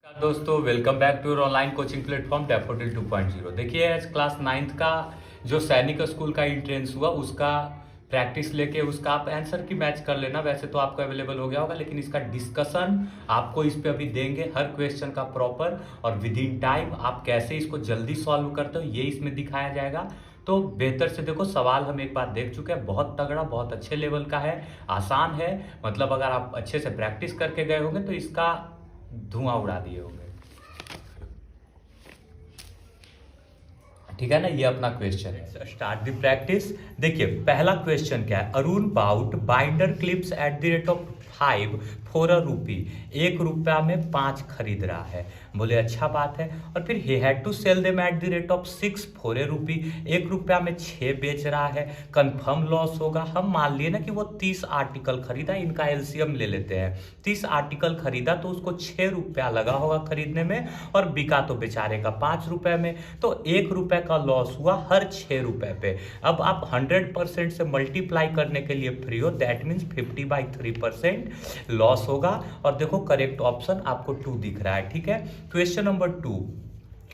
दोस्तों welcome back to online coaching platform Daffodil 2.0। देखिए आज क्लास 9th का जो सैनिक स्कूल का एंट्रेंस हुआ उसका प्रैक्टिस लेके उसका आप आंसर की मैच कर लेना। वैसे तो आपको अवेलेबल हो गया होगा, लेकिन इसका डिस्कशन आपको इस पे अभी देंगे, हर क्वेश्चन का प्रॉपर और विद इन टाइम आप कैसे इसको जल्दी सॉल्व करते हो ये इसमें दिखाया जाएगा। तो बेहतर से देखो, सवाल हम एक बार देख चुके हैं, बहुत तगड़ा बहुत अच्छे लेवल का है, आसान है। मतलब अगर आप अच्छे से प्रैक्टिस करके गए होंगे तो इसका धुआं उड़ा दिए होंगे। ठीक है ना, ये अपना क्वेश्चन है। Start the practice. देखिए पहला क्वेश्चन क्या है, Arun bought binder clips at the rate of 5 for a rupee. 1 रुपया में 5 खरीद रहा है। बोले अच्छा बात है। और फिर he had to sell them at the rate of 6 for a rupee. 1 रुपया में 6 बेच रहा है। कंफर्म लॉस होगा। हम मान लिए ना कि वो 30 आर्टिकल खरीदा, इनका एलसीएम ले लेते हैं। 30 आर्टिकल खरीदा तो उसको 6 रुपया लगा होगा खरीदने में, और बिका तो बेचारे का 5 रुपए में। तो 1 रुपए का लॉस हुआ हर 6 रुपए पे। अब आप 100% से मल्टीप्लाई करने के लिए फ्री हो, दैट मीन्स 50/3% लॉस होगा। और देखो करेक्ट ऑप्शन आपको 2 दिख रहा है। ठीक है, क्वेश्चन नंबर 2।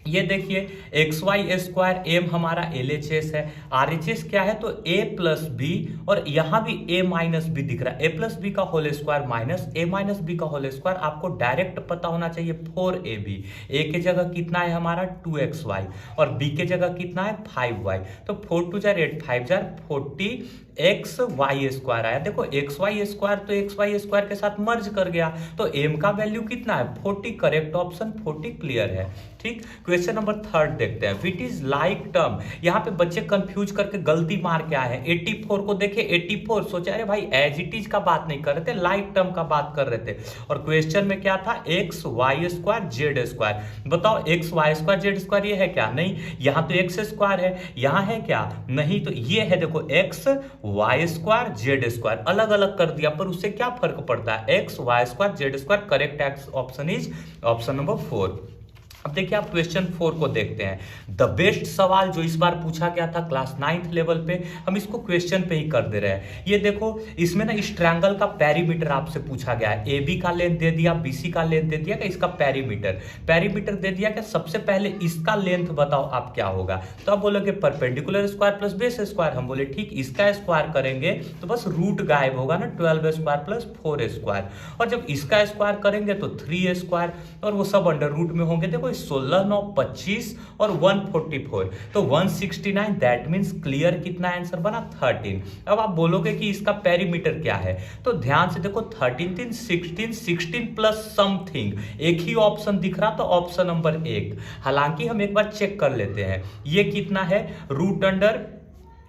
ये देखिए XY² एम हमारा LHS है, RHS क्या है तो A प्लस बी, और यहां भी A माइनस बी दिख रहा है। A प्लस बी का whole square minus A minus B का होल स्क्वायर आपको डायरेक्ट पता होना चाहिए 4AB। A के जगह कितना है हमारा 2XY, और B के जगह कितना है 5Y। तो 4 2 जार 8 5 जार 40 XY² आया। देखो XY² तो XY² के साथ मर्ज कर गया, तो M का वैल्यू कितना है 40। करेक्ट ऑप्शन 40 क्लियर है। ठीक, क्वेश्चन नंबर 3 देखते हैं। विट इज लाइक टर्म। यहाँ पे बच्चे कंफ्यूज करके गलती मार के आए हैं। 84 को देखे 84 सोचा अरे भाई एज इट इज का बात नहीं कर रहे थे, लाइक टर्म का बात कर रहे थे। और क्वेश्चन में क्या था XY² Z²। बताओ XY² Z² ये है क्या? नहीं, यहाँ तो X² है, यहाँ है क्या? नहीं, तो ये है देखो XY² Z²। अलग अलग कर दिया, पर उससे क्या फर्क पड़ता है? XY² Z²। Correct option is option number 4। अब देखिए आप क्वेश्चन 4 को देखते हैं। द बेस्ट सवाल जो इस बार पूछा गया था क्लास 9th लेवल पे, हम इसको क्वेश्चन पे ही कर दे रहे हैं। ये देखो इसमें ना इस ट्रायंगल का पेरीमीटर आपसे पूछा गया है। AB का लेंथ दे दिया, BC का लेंथ दे दिया, इसका पेरीमीटर दे दिया। क्या सबसे पहले इसका लेंथ बताओ आप क्या होगा? तो आप बोलोगे perpendicular square plus base square. हम बोले ठीक, इसका स्क्वायर करेंगे तो बस रूट गायब होगा ना, 12² प्लस 4²। और जब इसका स्क्वायर करेंगे तो 3² और वो सब अंडर रूट में होंगे। देखो 16 9 25 और 144 तो 169। दैट मींस क्लियर कितना आंसर बना 13। अब आप बोलोगे कि इसका पेरीमीटर क्या है, तो ध्यान से देखो 13 3 16 प्लस समथिंग, एक ही ऑप्शन दिख रहा, तो ऑप्शन नंबर 1। हालांकि हम एक बार चेक कर लेते हैं ये कितना है, रूट अंडर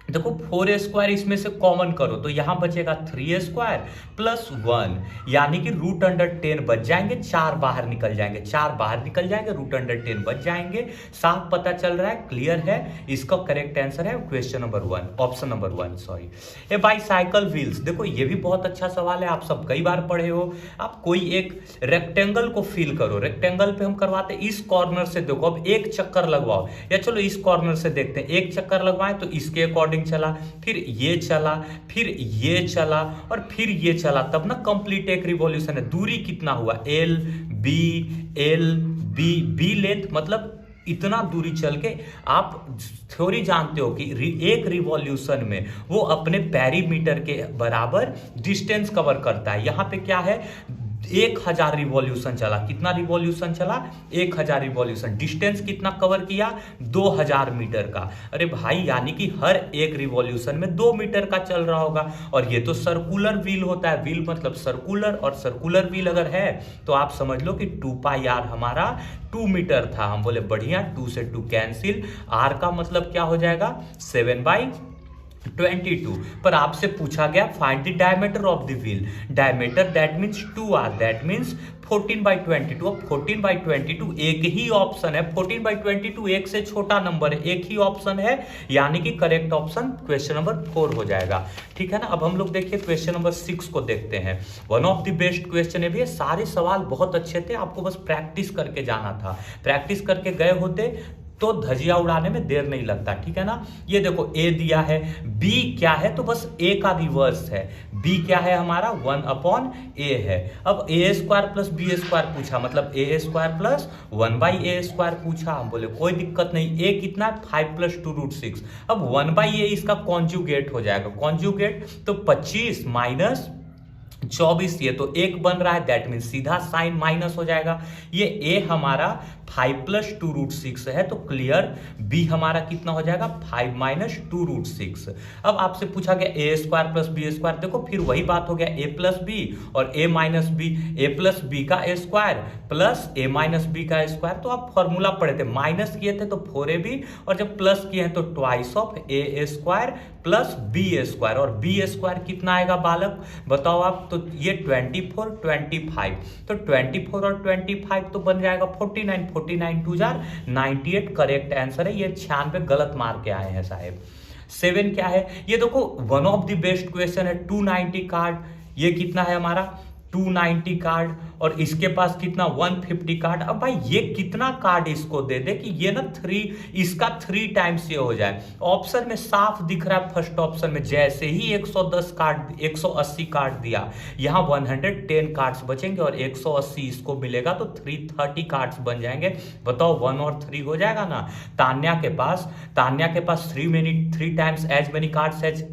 देखो 4² इसमें से कॉमन करो तो यहां बचेगा 3² प्लस 1, यानी कि रूट अंडर 10 बच जाएंगे, 4 बाहर निकल जाएंगे, 4 बाहर निकल जाएंगे, रूट अंडर 10 बच जाएंगे। साफ पता चल रहा है, क्लियर है। इसका करेक्ट आंसर है question number 1, option number 1 sorry. A bicycle wheels, देखो ये भी बहुत अच्छा सवाल है, आप सब कई बार पढ़े हो। आप कोई एक रेक्टेंगल को फील करो, रेक्टेंगल पे हम करवाते इस कॉर्नर से, देखो अब एक चक्कर लगवाओ, या चलो इस कॉर्नर से देखते हैं, एक चक्कर लगवाएं तो इसके अकॉर्डिंग चला, फिर ये चला, फिर ये चला, और फिर ये चला, तब ना कंप्लीट एक रिवॉल्यूशन है। दूरी कितना हुआ L B लेंथ, मतलब इतना दूरी चल के आप थ्योरी जानते हो कि एक रिवॉल्यूशन में वो अपने पेरीमीटर के बराबर डिस्टेंस कवर करता है। यहां पे क्या है 1000 रिवॉल्यूशन चला। कितना रिवॉल्यूशन चला? 1000 रिवॉल्यूशन। डिस्टेंस कितना कवर किया? 2000 मीटर का। अरे भाई, यानी कि हर एक रिवॉल्यूशन में 2 मीटर का चल रहा होगा। और ये तो सर्कुलर व्हील होता है, व्हील मतलब सर्कुलर, और सर्कुलर व्हील अगर है तो आप समझ लो कि 2πr हमारा 2 मीटर था। हम बोले बढ़िया, 2 से 2 कैंसिल, r का मतलब क्या हो जाएगा 7/22। पर आपसे पूछा गया find the diameter of the wheel. Diameter that means 2r, that means 14/22। अब 14/22 एक ही ऑप्शन है, 14/22 एक से छोटा नंबर है, एक ही ऑप्शन है, यानी कि करेक्ट ऑप्शन क्वेश्चन नंबर 4 हो जाएगा। ठीक है ना। अब हम लोग देखिए क्वेश्चन नंबर 6 को देखते हैं। One of the best question है भैया, सारे सवाल बहुत अच्छे थे, आपको बस प्रैक्टिस करके जाना था। प्रैक्टिस करके गए होते तो धजिया उड़ाने में देर नहीं लगता, ठीक है ना। ये देखो ए दिया है, बी क्या है, तो बस ए का रिवर्स है। बी क्या है हमारा 1/a है। अब ए स्क्वायर प्लस बी स्क्वायर पूछा, मतलब ए स्क्वायर प्लस 1/a स्क्वायर पूछा। हम बोले कोई दिक्कत नहीं, ए कितना 5 + 2√6। अब 1/a इसका कॉन्जुगेट हो जाएगा, कॉन्जुगेट तो 25 माइनस 24, ये तो 1 बन रहा है, दैट मीन सीधा साइन माइनस हो जाएगा। ये ए हमारा 5 + 2√6 है, तो क्लियर बी हमारा कितना हो जाएगा 5 - 2√6। अब आपसे पूछा गया ए स्क्वायर प्लस बी स्क्वायर, देखो फिर वही बात हो गया, ए प्लस बी और ए माइनस बी, ए प्लस बी का ए स्क्वायर प्लस ए माइनस बी का स्क्वायर। तो आप फॉर्मूला पढ़े थे, माइनस किए थे तो 4ab, और जब प्लस किए हैं तो twice of A square plus B square. और बी स्क्वायर कितना आएगा बालक बताओ आप, तो ये 24 25, तो 24 और 25 तो बन जाएगा 49, 49 2 जार 98 करेक्ट आंसर है। ये 96 गलत मार के आए हैं साहेब। 7 क्या है, ये देखो one of the best question है। 290 कार्ड, ये कितना है हमारा 290 कार्ड, और इसके पास कितना 150 कार्ड। अब भाई ये कितना कार्ड इसको दे दे कि ये ना 3, इसका 3 टाइम्स ये हो जाए। ऑप्शन में साफ दिख रहा है, फर्स्ट ऑप्शन में जैसे ही 110 कार्ड 180 कार्ड दिया, यहाँ 110 कार्ड्स बचेंगे और 180 इसको मिलेगा, तो 330 कार्ड्स बन जाएंगे। बताओ 1 और 3 हो जाएगा ना। तान्या के पास 3 times as many cards as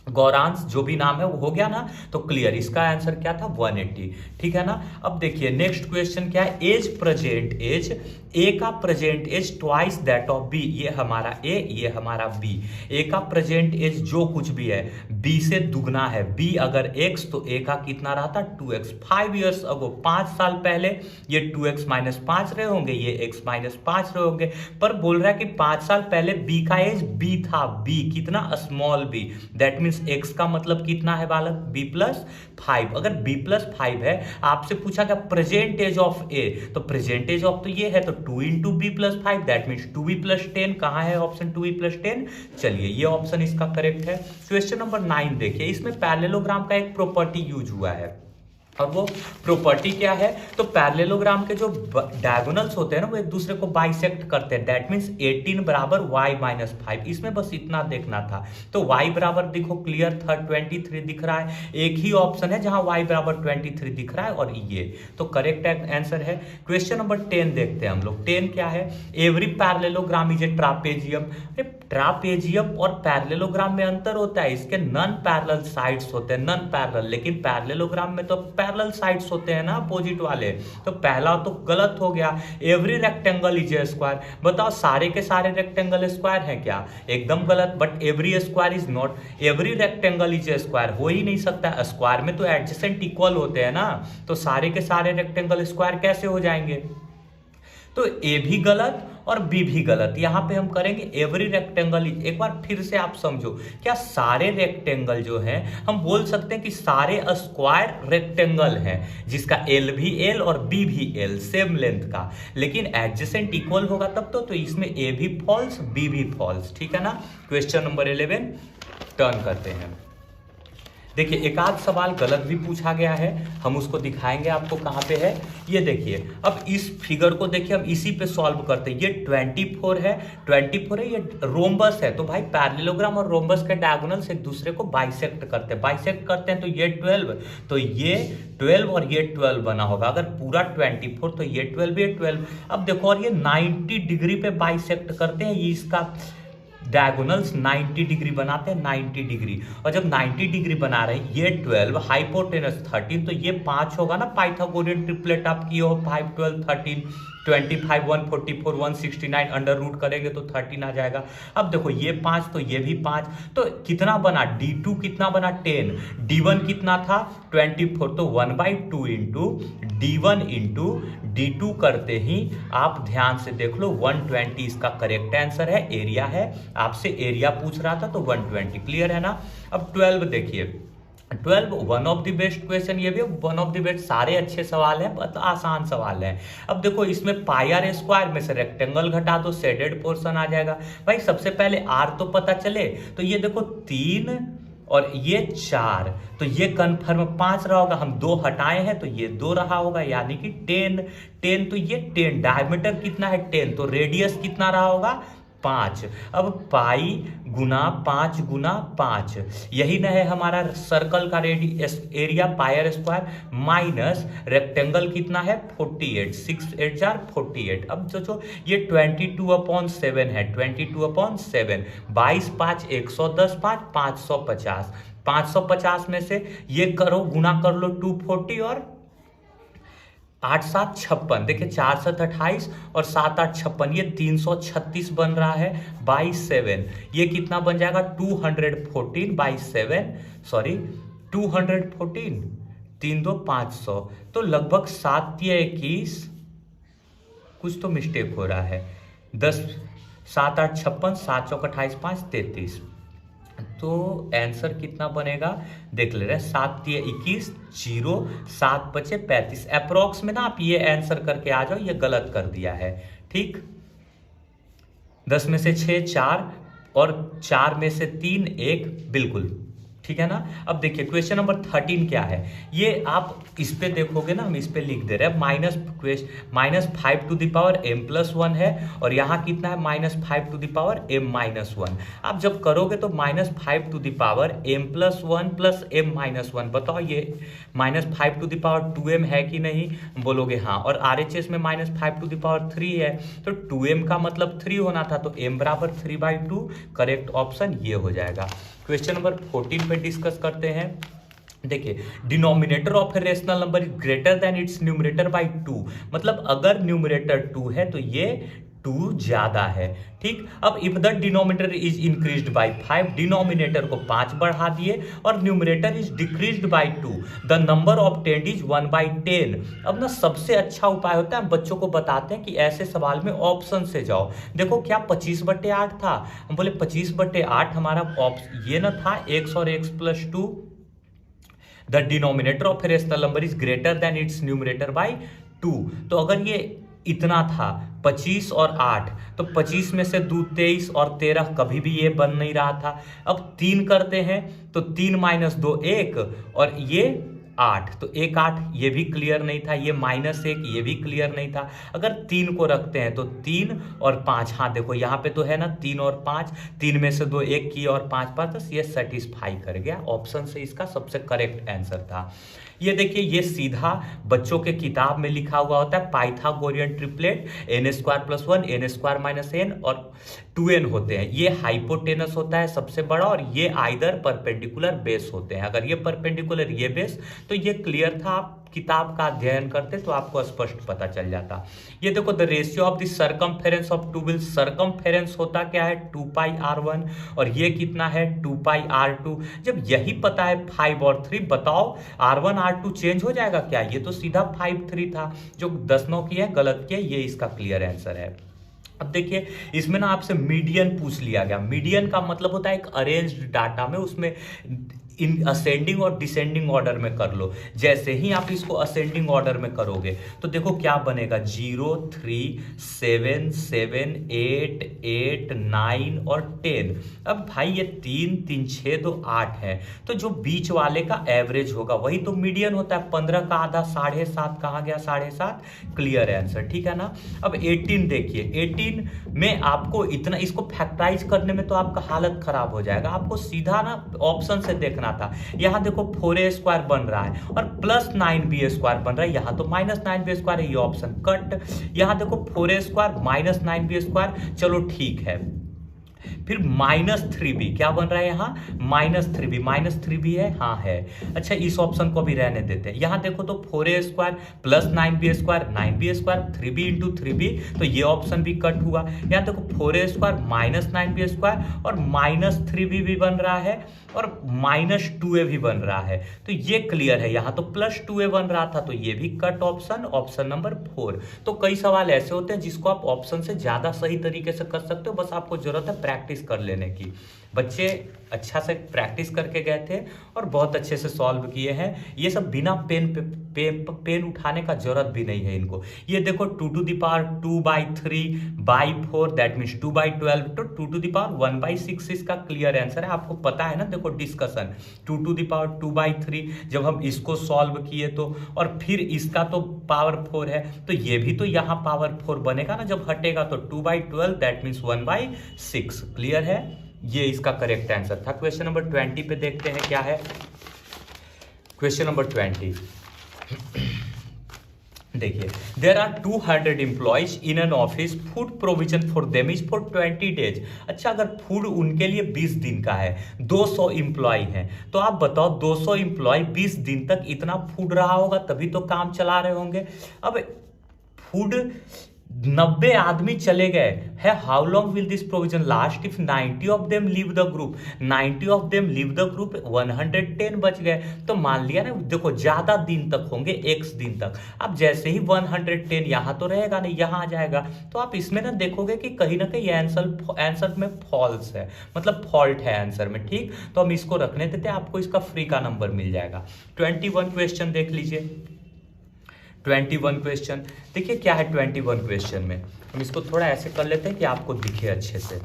Gauransh, जो भी नाम है वो हो गया ना, तो क्लियर इसका आंसर क्या था 180, ठीक है ना। अब देखिए नेक्स्ट क्वेश्चन क्या है, एज प्रेजेंट एज, ए का present age twice that of B, ये हमारा ए ये हमारा बी। ए का प्रेजेंट एज जो कुछ भी है बी से दुगना है, बी अगर x तो ए का कितना रहा था 2x। 5 इयर्स अगो 5 साल पहले ये 2x - 5 रहे होंगे, ये x - 5 रहे होंगे, पर बोल रहा है कि 5 साल पहले बी का एज बी था, बी कितना small B, that means x का मतलब कितना है बालक b + 5। अगर b + 5 है, आपसे पूछा क्या प्रेजेंट एज ऑफ ए, तो प्रेजेंट एज ऑफ तो ये है, तो 2 × b + 5 दैट मीन्स 2b + 10। कहां है ऑप्शन 2b + 10, चलिए ये ऑप्शन इसका करेक्ट है। क्वेश्चन नंबर 9 देखिए, इसमें पैरेललोग्राम का एक प्रॉपर्टी यूज हुआ है, और वो प्रॉपर्टी क्या है, तो पैरेललोग्राम के जो डायगोनल्स होते हैं ना वो एक दूसरे को बाइसेक्ट करते हैं, दैट मीन्स 18 = y - 5। इसमें बस इतना देखना था, तो y बराबर देखो क्लियर 23 दिख रहा है, एक ही ऑप्शन है जहां y = 23 दिख रहा है, और ये तो करेक्ट आंसर है। क्वेश्चन नंबर 10 देखते हैं हम लोग। 10 क्या है, every parallelogram is a trapezium. अरे ट्रापेजियम और पैरेललोग्राम में अंतर होता है, इसके नॉन पैरेलल साइड्स होते हैं, नॉन पैरेलल, लेकिन पैरेललोग्राम में तो पैरेलल साइड्स होते हैं ना अपोजिट वाले। तो पहला तो गलत हो गया, every rectangle is a square. बताओ सारे के सारे रेक्टेंगल स्क्वायर हैं क्या, एकदम गलत। But every square is not, every rectangle is a square हो ही नहीं सकता, स्क्वायर में तो एडजेसेंट इक्वल होते हैं ना, तो सारे के सारे रेक्टेंगल स्क्वायर कैसे हो जाएंगे। तो ए भी गलत और बी भी गलत। यहां पे हम करेंगे एवरी रेक्टेंगल। एक बार फिर से आप समझो, क्या सारे रेक्टेंगल जो हैं हम बोल सकते हैं कि सारे स्क्वायर रेक्टेंगल हैं, जिसका एल भी एल और बी भी एल सेम लेंथ का, लेकिन एडजेसेंट इक्वल होगा तब तो इसमें ए भी फॉल्स बी भी फॉल्स, ठीक है ना। क्वेश्चन नंबर 11 टर्न करते हैं। देखिए एक आध सवाल गलत भी पूछा गया है, हम उसको दिखाएंगे आपको कहाँ पे है। ये देखिए, अब इस फिगर को देखिए, हम इसी पे सॉल्व करते हैं। ये 24 है, 24 है, ये रोम्बस है, तो भाई पैरेललोग्राम और रोम्बस के डायगोनल्स एक दूसरे को बाइसेक्ट करते हैं, तो ये 12, तो ये 12 और ये 12 बना होगा। अगर पूरा 24 तो ये 12 ये 12। अब देखो, और ये 90 डिग्री पे बाइसेक्ट करते हैं, ये इसका डायगोनल्स 90 डिग्री बनाते हैं, 90 डिग्री। और जब 90 डिग्री बना रहे हैं, ये 12 हाइपोटेनस 13, तो ये 5 होगा ना, पाइथागोरियन ट्रिपलेट आप किए हो, 5 12 13 25 144 169 अंडर रूट करेंगे तो 13 आ जाएगा। अब देखो ये 5 तो ये भी 5, तो कितना बना d2 कितना बना 10, d1 कितना था 24, तो 1/2 इंटू d1 इंटू d2 करते ही आप ध्यान से देख लो 120 इसका करेक्ट आंसर है। एरिया है, आपसे एरिया पूछ रहा था तो 120 क्लियर है ना। अब 12 देखिए, 12 one of the best question, ये भी वन ऑफ द बेस्ट, सारे अच्छे सवाल हैं, बहुत आसान सवाल हैं। अब देखो इसमें पाई आर स्क्वायर में से रेक्टेंगल घटा दो, शेडेड पोर्शन आ जाएगा। भाई सबसे पहले आर तो पता चले, तो ये देखो 3 और ये 4, तो ये कन्फर्म 5 रहा होगा, हम 2 हटाए हैं तो ये 2 रहा होगा, यानी कि 10 तो ये 10, डायमीटर कितना है 10, तो रेडियस कितना रहा होगा 5। अब पाई गुना 5 गुना 5, यही ना है हमारा सर्कल का area pier square, minus rectangle कितना है 48, 6 8 4 48। अब सोचो ये 22/7 है, 22/7, 22 5 110, 5 550, 550 में से ये करो गुना कर लो 240 और 8 7 56, देखिए 4 7 28 और 7 8 56, ये 336 बन रहा है बाई 7। ये कितना बन जाएगा 214 बाई 7, सॉरी 214, 3 2 500, तो लगभग 7 3 21, कुछ तो मिस्टेक हो रहा है, 10 7 8 56, 7 चौक 28 5 33, तो आंसर कितना बनेगा देख ले रहे हैं, 7 3 21, 0 7 बचे 35, अप्रोक्स में ना आप ये आंसर करके आ जाओ, ये गलत कर दिया है, ठीक। 10 में से 6 4 और 4 में से 3 1, बिल्कुल ठीक है ना। अब देखिए क्वेश्चन नंबर 13 क्या है, ये आप इस पे देखोगे ना, हम इस पे लिख दे रहे हैं -5 टू द पावर m+1 है, और यहाँ कितना है -5 टू द पावर m-1। आप जब करोगे तो -5 to the power m+1 plus m-1, बताओ ये -5 टू द पावर 2m है कि नहीं, बोलोगे हाँ, और RHS में -5 टू द पावर 3 है, तो 2m का मतलब 3 होना था, तो m बराबर 3/2, करेक्ट ऑप्शन ये हो जाएगा। क्वेश्चन नंबर 14 पे डिस्कस करते हैं। देखिए denominator of a rational number is greater than it's numerator bye 2, मतलब अगर न्यूमरेटर 2 है तो ये 2 ज्यादा है, ठीक। अब if the denominator is increased by 5, denominator को 5 बढ़ा दिए, और numerator is decreased bye 2, the number obtained is 1/10। अब ना सबसे अच्छा उपाय होता है, हम बच्चों को बताते हैं कि ऐसे सवाल में ऑप्शन से जाओ। देखो क्या 25/8 था, हम बोले 25/8 हमारा ऑप्शन ये ना था x और x + 2, the denominator of a rational number is greater than it's numerator bye 2, तो अगर ये इतना था 25 और 8, तो 25 में से 2 23 और 13, कभी भी ये बन नहीं रहा था। अब 3 करते हैं तो 3 - 2 1, और ये 8, तो 1 8, ये भी क्लियर नहीं था, ये -1 ये भी क्लियर नहीं था। अगर 3 को रखते हैं तो 3 और 5, हाँ देखो यहाँ पे तो है ना 3 और 5, 3 में से 2 1 की और 5 5, तो ये सेटिस्फाई कर गया, ऑप्शन से इसका सबसे करेक्ट आंसर था। ये देखिए ये सीधा बच्चों के किताब में लिखा हुआ होता है, Pythagorean triplet n² + 1 n² - n और 2n होते हैं, ये हाइपोटेनस होता है सबसे बड़ा, और ये आइदर परपेंडिकुलर बेस होते हैं। अगर ये परपेंडिकुलर ये बेस, तो ये क्लियर था, आप किताब का अध्ययन करते तो आपको स्पष्ट पता चल जाता। ये देखो the ratio of the circumference of two wheels, circumference होता क्या है 2πr1, और ये कितना है 2πr2। जब यही पता है 5 और 3, बताओ r1 r2 चेंज हो जाएगा क्या, ये तो सीधा 5 3 था, जो 10 9 की है गलत किया, ये इसका क्लियर आंसर है। अब देखिए इसमें ना आपसे मीडियन पूछ लिया गया, मीडियन का मतलब होता है एक अरेंज्ड डाटा में, उसमें इन असेंडिंग और डिसेंडिंग ऑर्डर में कर लो। जैसे ही आप इसको असेंडिंग ऑर्डर में करोगे तो देखो क्या बनेगा 0 3 7 7 8 8 9 और 10। अब भाई ये 3 3 6 2 8 है, तो जो बीच वाले का एवरेज होगा वही तो मीडियन होता है। 15 का आधा 7.5 कहाँ गया 7.5, क्लियर आंसर, ठीक है ना। अब 18 देखिए, 18 में आपको इतना, इसको फैक्टराइज करने में तो आपका हालत खराब हो जाएगा, आपको सीधा ना ऑप्शन से देखना था। यहां देखो 4a² बन रहा है और +9b² बन रहा है, यहां तो -9b² है, ये ऑप्शन कट। यहां देखो 4a² - 9b², चलो ठीक है। फिर -3b क्या बन रहा है यहाँ -3b है, हाँ है। अच्छा इस ऑप्शन को भी रहने देते हैं। यहाँ देखो तो 4a² + 9b², 9b², 3b × 3b, तो ये ऑप्शन भी कट हुआ। यहाँ देखो 4a² - 9b² और -3b भी बन रहा है और -2a भी बन रहा है, तो ये क्लियर है। यहाँ तो +2a बन रहा था, तो ये भी कट ऑप्शन, ऑप्शन नंबर 4। तो कई सवाल ऐसे होते हैं जिसको आप ऑप्शन से ज्यादा सही तरीके से कर सकते हो, बस आपको जरूरत है प्रैक्टिस कर लेने की। बच्चे अच्छा से प्रैक्टिस करके गए थे और बहुत अच्छे से सॉल्व किए हैं। ये सब बिना पेन उठाने का जरूरत भी नहीं है इनको। ये देखो 2 to the power 2/3/4 that means 2/12 तो 2 to the power 1/6 इसका क्लियर आंसर है। आपको पता है ना, देखो डिस्कशन 2 to the power 2/3 जब हम इसको सॉल्व किए तो, और फिर इसका तो पावर 4 है तो ये भी तो यहाँ पावर 4 बनेगा ना, जब हटेगा तो 2/12 दैट मीन्स 1/6। क्लियर है, ये इसका करेक्ट आंसर था। क्वेश्चन नंबर 20 पे देखते हैं क्या है। क्वेश्चन नंबर 20 देखिए, there are 200 employees in an office, food provision for them is for 20 days. अच्छा, अगर फूड उनके लिए 20 दिन का है, 200 एम्प्लॉय हैं, तो आप बताओ 200 एम्प्लॉय 20 दिन तक इतना फूड रहा होगा तभी तो काम चला रहे होंगे। अब फूड 90 आदमी चले गए है, how long will this provision last if 90 of them leave the group. 90 of them leave the group, 110 बच गए, तो मान लिया ना, देखो ज्यादा दिन तक होंगे, x दिन तक। अब जैसे ही 110 यहां तो रहेगा नहीं, यहां आ जाएगा, तो आप इसमें ना देखोगे कि कहीं ना कहीं आंसर में फॉल्स है, मतलब फॉल्ट है आंसर में। ठीक, तो हम इसको रखने देते हैं, आपको इसका फ्री का नंबर मिल जाएगा। 21 क्वेश्चन देख लीजिए। 21 क्वेश्चन देखिए क्या है। 21 क्वेश्चन में हम इसको थोड़ा ऐसे कर लेते हैं कि आपको दिखे अच्छे से।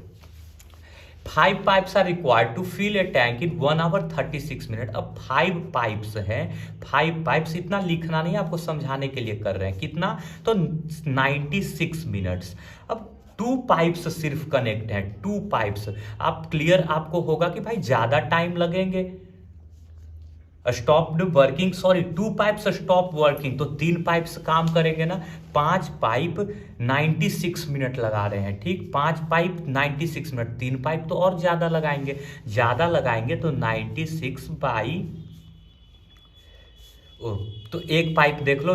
5 pipes are required to fill a tank in 1 hour 36 minute. अब 5 पाइप्स हैं, 5 पाइप्स, इतना लिखना नहीं, आपको समझाने के लिए कर रहे हैं। कितना, तो 96 मिनट्स। अब 2 पाइप्स सिर्फ कनेक्ट हैं, 2 पाइप्स। आप क्लियर आपको होगा कि भाई ज्यादा टाइम लगेंगे। Stopped working, sorry 2 pipes stop working, तो 3 पाइप्स काम करेंगे ना। 5 पाइप 96 मिनट लगा रहे हैं। ठीक, 5 पाइप 96 मिनट, 3 पाइप तो और ज्यादा लगाएंगे, तो 96 बाई, तो एक पाइप देख लो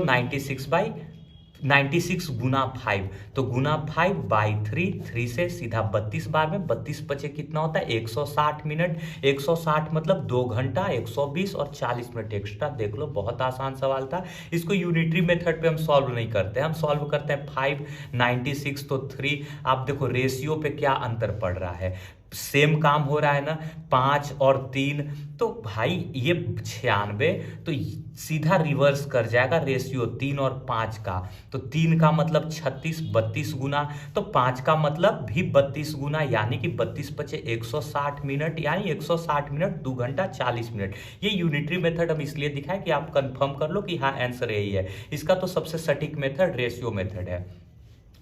96 गुना 5, तो गुना 5/3, 3 से सीधा 32 बार में 32 बचे कितना होता है, 160 मिनट। 160 मतलब 2 घंटा, 120 और 40 मिनट एक्स्ट्रा। देख लो, बहुत आसान सवाल था। इसको यूनिटरी मेथड पे हम सॉल्व नहीं करते, हम सॉल्व करते हैं 5 96 तो 3। आप देखो रेशियो पे क्या अंतर पड़ रहा है, सेम काम हो रहा है ना, 5 और 3, तो भाई ये 96, तो सीधा रिवर्स कर जाएगा रेशियो 3 और 5 का। तो 3 का मतलब 36, 32 गुना, तो 5 का मतलब भी 32 गुना, यानी कि 32 बचे 160 मिनट, यानी 160 मिनट 2 घंटा 40 मिनट। ये यूनिटरी मेथड हम इसलिए दिखाए कि आप कंफर्म कर लो कि हाँ आंसर यही है। इसका तो सबसे सटीक मेथड रेशियो मेथड है।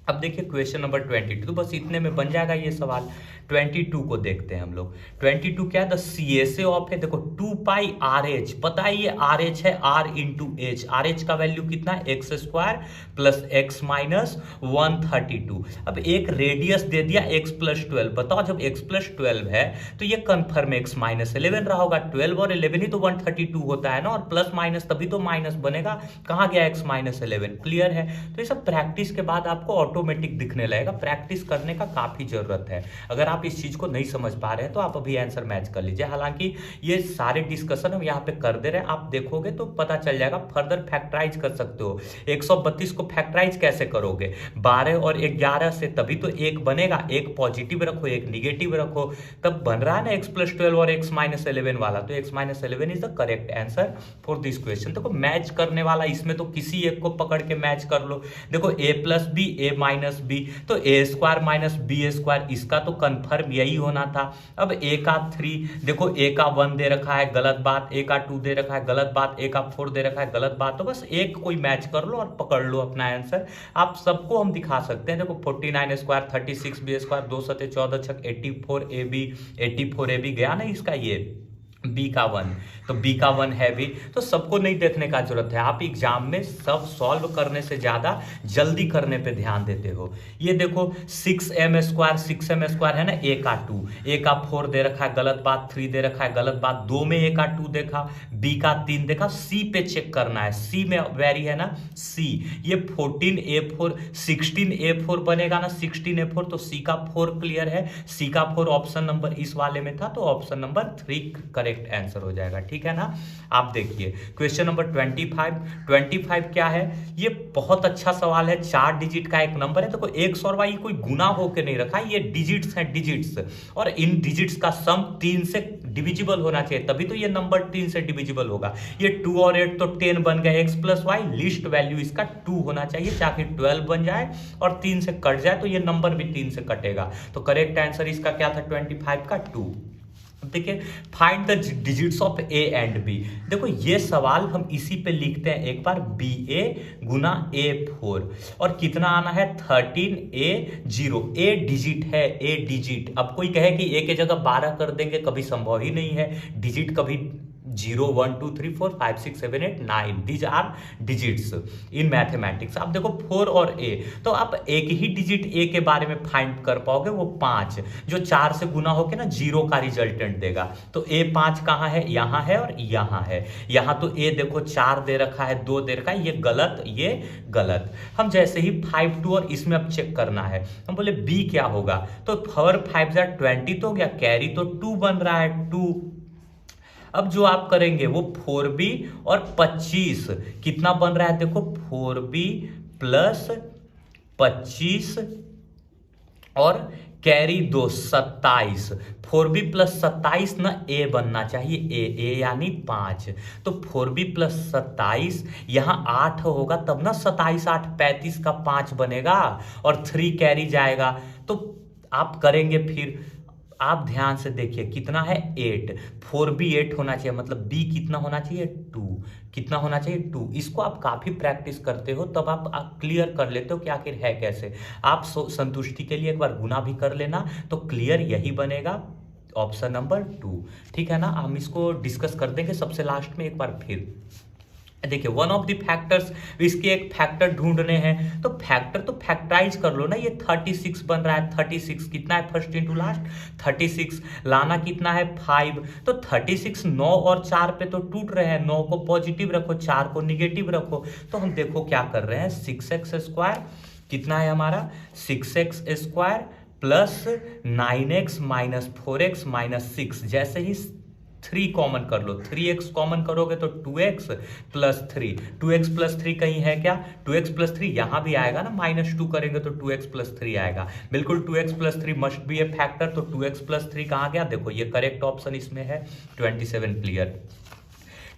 अब देखिए क्वेश्चन नंबर 22, तो बस इतने में बन जाएगा ये सवाल। 22 को देखते हैं हम लोग। 22 क्या है, द CSA ऑफ है, देखो 2 पाई RH, पता है ये RH है, R इंटू H। RH का वैल्यू कितना है, x² प्लस x माइनस 132। अब एक रेडियस दे दिया x प्लस 12, बताओ जब x प्लस 12 है तो ये कन्फर्म x माइनस 11 रहा होगा। 12 और 11 ही तो 132 होता है ना, और प्लस माइनस तभी तो माइनस बनेगा, कहाँ गया x माइनस 11। क्लियर है, तो ये सब प्रैक्टिस के बाद आपको ऑटोमेटिक दिखने लगेगा, प्रैक्टिस करने का काफी जरूरत है। अगर आप इस चीज को नहीं समझ पा रहे हैं तो आप अभी आंसर मैच कर लीजिए। हालांकि ये सारे डिस्कशन हम यहाँ पे कर दे रहे हैं, आप देखोगे तो पता चल जाएगा। फर्दर फैक्टराइज कर सकते हो। 132 को फैक्टराइज कैसे करोगे, 12 और 11 से, तभी तो एक बनेगा। एक पॉजिटिव रखो, एक निगेटिव रखो, तब बन रहा है ना x प्लस 12 और x माइनस 11 वाला। तो x minus 11 is the correct answer for this question. देखो मैच करने वाला, इसमें तो किसी एक को पकड़ के मैच कर लो। देखो a plus B, a minus B, तो a² माइनस b², इसका तो कंफर्म यही होना था। अब a का 3, देखो a का 1 दे रखा है, गलत बात। a का 2 दे रखा है, गलत बात। a का 4 दे रखा है, गलत बात। तो बस एक कोई मैच कर लो और पकड़ लो अपना आंसर। आप सबको हम दिखा सकते हैं। देखो 49² 36b², 2 7 14 6 84ab, 84ab गया ना इसका, ये b का 1, तो b का 1 है भी, तो सबको नहीं देखने का जरूरत है। आप एग्जाम में सब सॉल्व करने से ज्यादा जल्दी करने पे ध्यान देते हो। ये देखो 6m² है ना, a का 2, a का 4 दे रखा है, गलत बात। 3 दे रखा है, गलत बात। 2 में a का 2 देखा, b का 3 देखा। c पे चेक करना है, c में वेरी है ना, c। ये 14a4 16a4 बनेगा ना, 16a4, तो c का 4 क्लियर है। c का 4 ऑप्शन नंबर इस वाले में था, तो option number 3 correct correct answer हो जाएगा। ठीक है ना। आप देखिए क्वेश्चन नंबर 25 क्या है, ये बहुत अच्छा सवाल है। 4 डिजिट का एक नंबर है, तो कोई 100 और वाई कोई गुना होके नहीं रखा, ये डिजिट्स हैं, डिजिट्स, और इन डिजिट्स का सम 3 से डिविजिबल होना चाहिए, तभी तो ये नंबर 3 से डिविजिबल होगा। ये 2 और 8 तो 10 बन गए, x plus Y, list value इसका 2 होना चाहिए, ताकि 12 बन जाए और 3 से कट जाए तो ये नंबर भी 3 से कटेगा। तो करेक्ट आंसर इसका क्या था, 25 का 2। देखिए find the digits of A and B. देखो ये सवाल हम इसी पे लिखते हैं एक बार, बी ए गुना ए 4, और कितना आना है 13 ए 0। ए डिजिट है, ए डिजिट। अब कोई कहे कि ए के जगह 12 कर देंगे, कभी संभव ही नहीं है। डिजिट कभी 0 1 2 3 4 5 6 7 8 9, these are digits in mathematics. आप देखो 4 और ए, तो आप एक ही डिजिट ए के बारे में फाइंड कर पाओगे, वो 5, जो 4 से गुना होके ना 0 का रिजल्टेंट देगा। तो ए 5 कहाँ है, यहाँ है और यहाँ है। यहाँ तो ए देखो 4 दे रखा है, 2 दे रखा है, ये गलत, ये गलत। हम जैसे ही 5 2 और इसमें अब चेक करना है, हम बोले बी क्या होगा, तो 4 5 20 तो हो गया, कैरी तो 2 बन रहा है, 2। अब जो आप करेंगे वो 4b और 25 कितना बन रहा है, देखो 4b प्लस 25 और कैरी 2 27। 4b प्लस 27 ना ए बनना चाहिए, ए यानी 5। तो 4b प्लस 27 यहाँ 8 होगा, तब ना 27 8 35 का 5 बनेगा और 3 कैरी जाएगा। तो आप करेंगे, फिर आप ध्यान से देखिए कितना है 8, 4b 8 होना चाहिए, मतलब b कितना होना चाहिए 2, कितना होना चाहिए 2। इसको आप काफी प्रैक्टिस करते हो तब आप क्लियर कर लेते हो कि आखिर है कैसे। आप संतुष्टि के लिए एक बार गुना भी कर लेना, तो क्लियर यही बनेगा, ऑप्शन नंबर 2। ठीक है ना। हम इसको डिस्कस कर देंगे सबसे लास्ट में एक बार फिर। देखिए वन ऑफ द फैक्टर्स, इसके एक फैक्टर ढूंढने हैं, तो फैक्टर तो फैक्टराइज कर लो ना। ये 36 बन रहा है, 36 कितना है फर्स्ट इंटू लास्ट, 36 लाना कितना है 5। तो 36 9 और 4 पे तो टूट रहे हैं, 9 को पॉजिटिव रखो, 4 को निगेटिव रखो। तो हम देखो क्या कर रहे हैं, 6x स्क्वायर कितना है हमारा, 6x square plus 9x minus 4x minus 6। जैसे ही 3 कॉमन कर लो, 3x कॉमन करोगे तो 2x प्लस 3, 2x प्लस 3 कहीं है क्या, 2x प्लस 3 यहां भी आएगा ना, -2 करेंगे तो 2x प्लस 3 आएगा, बिल्कुल 2x plus 3 must be A factor. तो 2x प्लस 3 कहां गया, देखो ये करेक्ट ऑप्शन इसमें है, 27 क्लियर।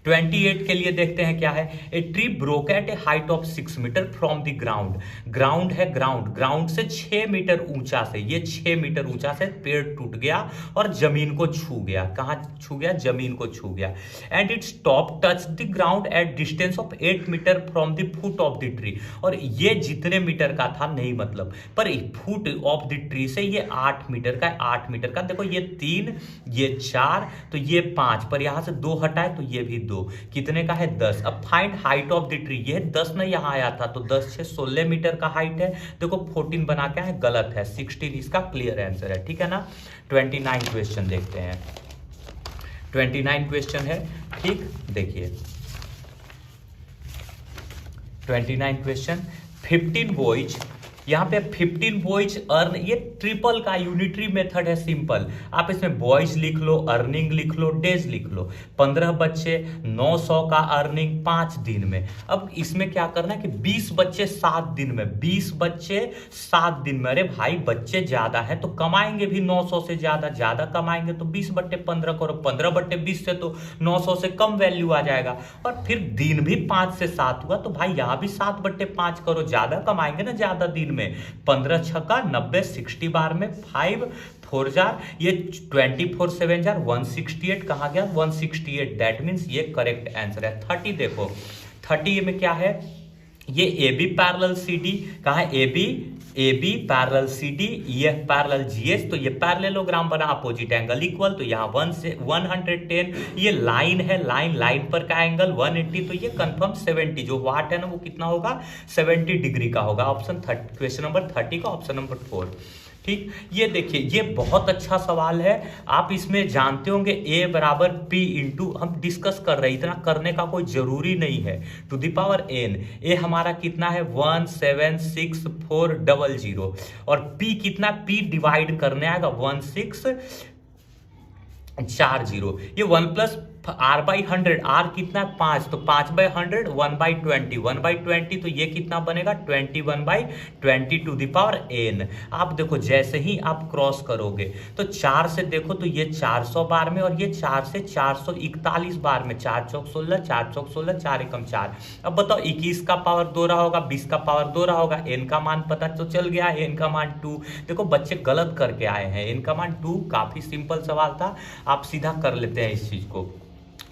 28 के लिए देखते हैं क्या है, a tree broke at a height of 6 metre from the ground. Ground है, ग्राउंड से 6 मीटर ऊंचा से, ये 6 मीटर ऊंचा से पेड़ टूट गया और जमीन को छू गया। कहां छू गया, जमीन को छू गया। And its top touch the ground at distance of 8 metre from the foot of the tree. और ये जितने मीटर का था नहीं मतलब, पर फुट ऑफ द ट्री से ये 8 मीटर का, 8 मीटर का। देखो ये 3, ये 4, तो ये 5, पर यहां से 2 हटाए तो ये भी 2, कितने का है 10। अब find height of the tree, ये 10 ना यहां आया था, तो 10 से 16 मीटर का हाइट है। देखो 14 बना के है, गलत है, 16 इसका क्लियर आंसर है। ठीक है ना। 29 क्वेश्चन देखते हैं, 29 क्वेश्चन है। ठीक, देखिए 29 क्वेश्चन, 15 बॉयज, यहाँ पे 15 बॉयज अर्न, ये ट्रिपल का यूनिटरी मेथड है, सिंपल। आप इसमें बॉयज लिख लो, अर्निंग लिख लो, डेज लिख लो। 15 बच्चे 900 का अर्निंग 5 दिन में। अब इसमें क्या करना है कि 20 बच्चे 7 दिन में, 20 बच्चे 7 दिन में। अरे भाई बच्चे ज्यादा है तो कमाएंगे भी 900 से ज्यादा कमाएंगे, तो 20/15 करो, 15/20 से तो 900 से कम वैल्यू आ जाएगा। और फिर दिन भी 5 से 7 हुआ, तो भाई यहां भी 7/5 करो, ज्यादा कमाएंगे ना ज्यादा दिन में। 15 छक्का 90, 60 बार में 5 4 जार, ये 24 7 जार 168, कहां गया 168। दैट मीन्स ये करेक्ट आंसर है। 30 देखो, 30 में क्या है, ये AB पैरेलल CD, कहा है AB पैरेलल CD, ये पैरेलल GH, तो ये पैरेललोग्राम बना, अपोजिट एंगल इक्वल, तो यहाँ 1 से 110। ये लाइन है, लाइन पर का एंगल 180, तो ये कंफर्म 70, जो वाट है ना वो कितना होगा 70 डिग्री का होगा। ऑप्शन 30, क्वेश्चन नंबर 30 का ऑप्शन नंबर 4। ठीक, ये देखिए ये बहुत अच्छा सवाल है, आप इसमें जानते होंगे A बराबर P इंटू, हम डिस्कस कर रहे हैं, इतना करने का कोई जरूरी नहीं है, to the power n। A हमारा कितना है 176,400, और P कितना, P डिवाइड करने आएगा 16 4 जीरो, ये 1 प्लस r/100, r कितना है 5, तो 5/100 1/20, 1/20 तो ये कितना बनेगा 21/20 टू द पावर n। आप देखो जैसे ही आप क्रॉस करोगे तो 4 से देखो तो ये 400 बार में, और ये 4 से 441 बार में, 4 चौक 16, 4 चौक 16, 4 एकम 4। अब बताओ 21 का पावर 2 रहा होगा, 20 का पावर 2 रहा होगा, n का मान पता तो चल गया, n का मान 2। देखो बच्चे गलत करके आए हैं, n का मान 2, काफी सिंपल सवाल था, आप सीधा कर लेते हैं इस चीज को।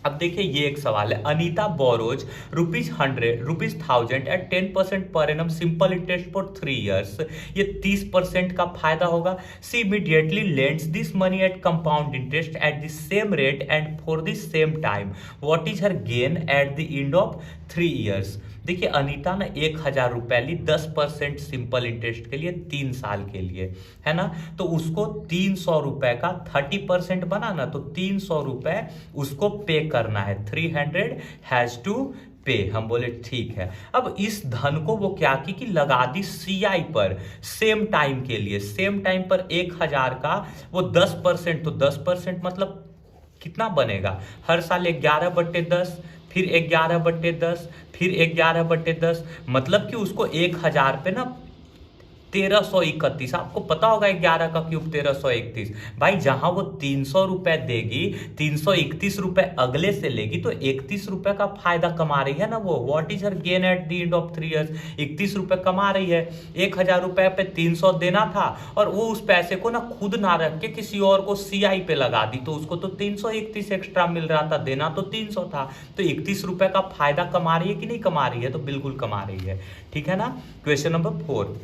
अब देखिए ये एक सवाल है, Anita borrows ₹1000 at 10% per annum simple interest for 3 years। ये 30% का फायदा होगा। She immediately lends this money at compound interest at the same rate and for the same time, what is her gain at the end of 3 years। देखिए अनीता ने 1000 रुपए ली 10% simple interest के लिए 3 साल के लिए, है ना, तो उसको 300 रुपए का 30% बना ना, तो 300 रुपए उसको पे करना है, 300 हैज टू पे। हम बोले ठीक है। अब इस धन को वो क्या की कि लगा दी CI पर सेम टाइम के लिए, सेम टाइम पर 1000 का वो 10%, तो 10% मतलब कितना बनेगा, हर साल 11/10, फिर 11/10, फिर 11/10, मतलब कि उसको 1000 पे ना 1331, आपको पता होगा 11 का क्यूब 1331। भाई जहां वो 300 रुपए देगी, 331 रुपए अगले से लेगी, तो 31 रुपए का फायदा कमा रही है ना वो। What is her gain at the end of 3 years, 31 रुपए कमा रही है। 1000 रुपए पे 300 देना था, और वो उस पैसे को ना खुद ना रख के किसी और को CI पे लगा दी, तो उसको तो 331 एक्स्ट्रा मिल रहा था, देना तो 300 था, तो 31 रुपए का फायदा कमा रही है कि नहीं कमा रही है, तो बिल्कुल कमा रही है। ठीक है ना। Question number 4।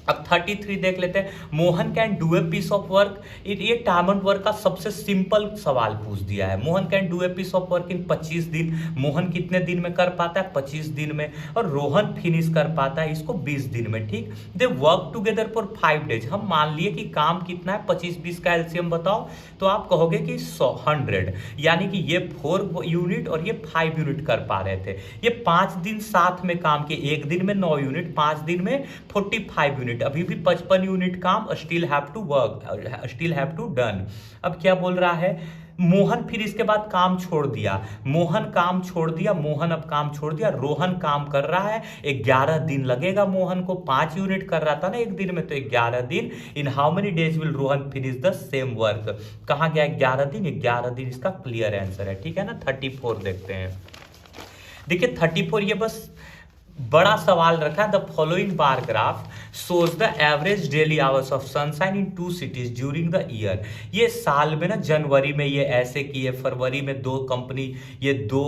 अब 33 देख लेते हैं। Mohan can do a piece of work, ये डायमंड वर्क का सबसे सिंपल सवाल पूछ दिया है। Mohan can do a piece of work in 25 दिन। मोहन कितने दिन में कर पाता है, 25 दिन में, और रोहन फिनिश कर पाता है इसको 20 दिन में। ठीक, they work together for 5 days। हम मान लिए कि काम कितना है, 25-20 का एलसीएम बताओ, तो आप कहोगे कि 100, यानी कि ये 4 यूनिट और ये 5 यूनिट कर पा रहे थे। ये 5 दिन साथ में काम के, एक दिन में 9 यूनिट, 5 दिन में 45 यूनिट, अभी भी 55 यूनिट काम still have to work, still have to done. अब क्या बोल रहा है, मोहन फिर इसके बाद काम छोड़ दिया, मोहन काम छोड़ दिया, मोहन अब काम छोड़ दिया, रोहन काम कर रहा है, 11 दिन लगेगा मोहन को, 5 यूनिट कर रहा था ना एक दिन में, तो 11 दिन। In how many days will Rohan finish the same work, कहां गया 11 दिन, 11 दिन इसका क्लियर आंसर है। ठीक है ना। 34 देखते हैं। देखिए 34 ये बस बड़ा सवाल रखा है। The following bar graph shows the average daily hours of sunshine in 2 cities during the year. ये साल में ना जनवरी में ये ऐसे किए, फरवरी में 2 कंपनी, ये 2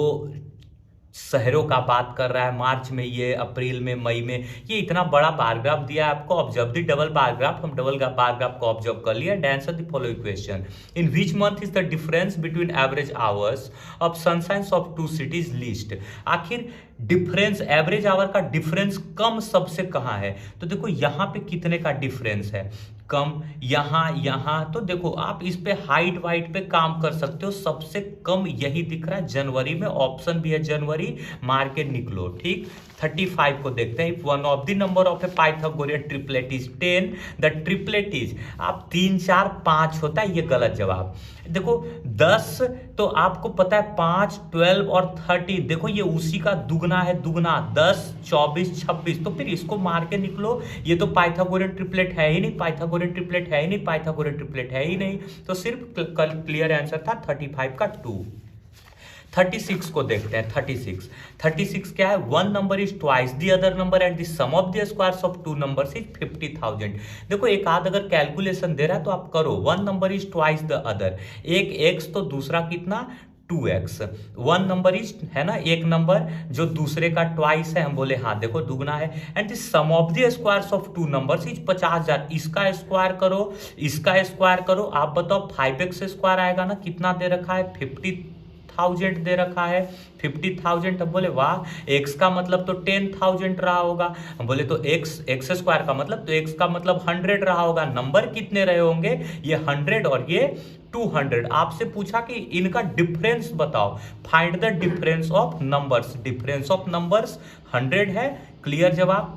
शहरों का बात कर रहा है, मार्च में ये, अप्रैल में, मई में, ये इतना बड़ा बारग्राफ दिया है आपको। ऑब्जर्व द डबल बारग्राफ, हम डबल बारग्राफ को ऑब्जर्व कर लिया। And answer the following question. In which month is the difference between average hours of sunshine of 2 cities list. आखिर डिफरेंस, एवरेज आवर का डिफरेंस कम सबसे कहां है, तो देखो यहां पे कितने का डिफरेंस है, कम, यहां तो देखो आप इस पे हाइट वाइट पे काम कर सकते हो, सबसे कम यही दिख रहा है जनवरी में, ऑप्शन भी है जनवरी, मार के निकलो। ठीक, 35 को देखते हैं। One of the number of A Pythagorean triplet is 10, the triplet is, आप 3 4 5 होता है, ये गलत जवाब। देखो 10 तो आपको पता है 5, 12 और 30, देखो ये उसी का दुगना है, दुगना 10, 24, 26, तो फिर इसको मार के निकलो। ये तो पाइथागोरियन ट्रिपलेट है ही नहीं, पाइथागोरियन ट्रिपलेट है ही नहीं, पाइथागोरियन ट्रिपलेट है ही नहीं, तो सिर्फ क्लियर आंसर था 35 का 2। 36 को देखते हैं। 36 क्या है, 1 number is twice the other number and the sum of the squares of 2 numbers is 50,000। देखो एक आध अगर कैलकुलेशन दे रहा है तो आप करो, 1 number is twice the other, एक x तो दूसरा कितना 2x, 1 नंबर इज, है ना, एक नंबर जो दूसरे का ट्वाइस है, हम बोले हाँ देखो दुगना है। And the sum of the squares of 2 numbers is 50,000। इसका स्क्वायर करो, इसका स्क्वायर करो, आप बताओ 5x स्क्वायर आएगा ना, कितना दे रखा है 50,000 दे रखा है, 50,000। अब बोले वाह, x का मतलब तो 10,000 रहा होगा, हम बोले तो x स्क्वायर का मतलब, तो x का मतलब 100 रहा होगा। नंबर कितने रहे होंगे, ये 100 और ये 200। आपसे पूछा कि इनका डिफरेंस बताओ, find the difference of numbers, difference of numbers 100 है, क्लियर जवाब।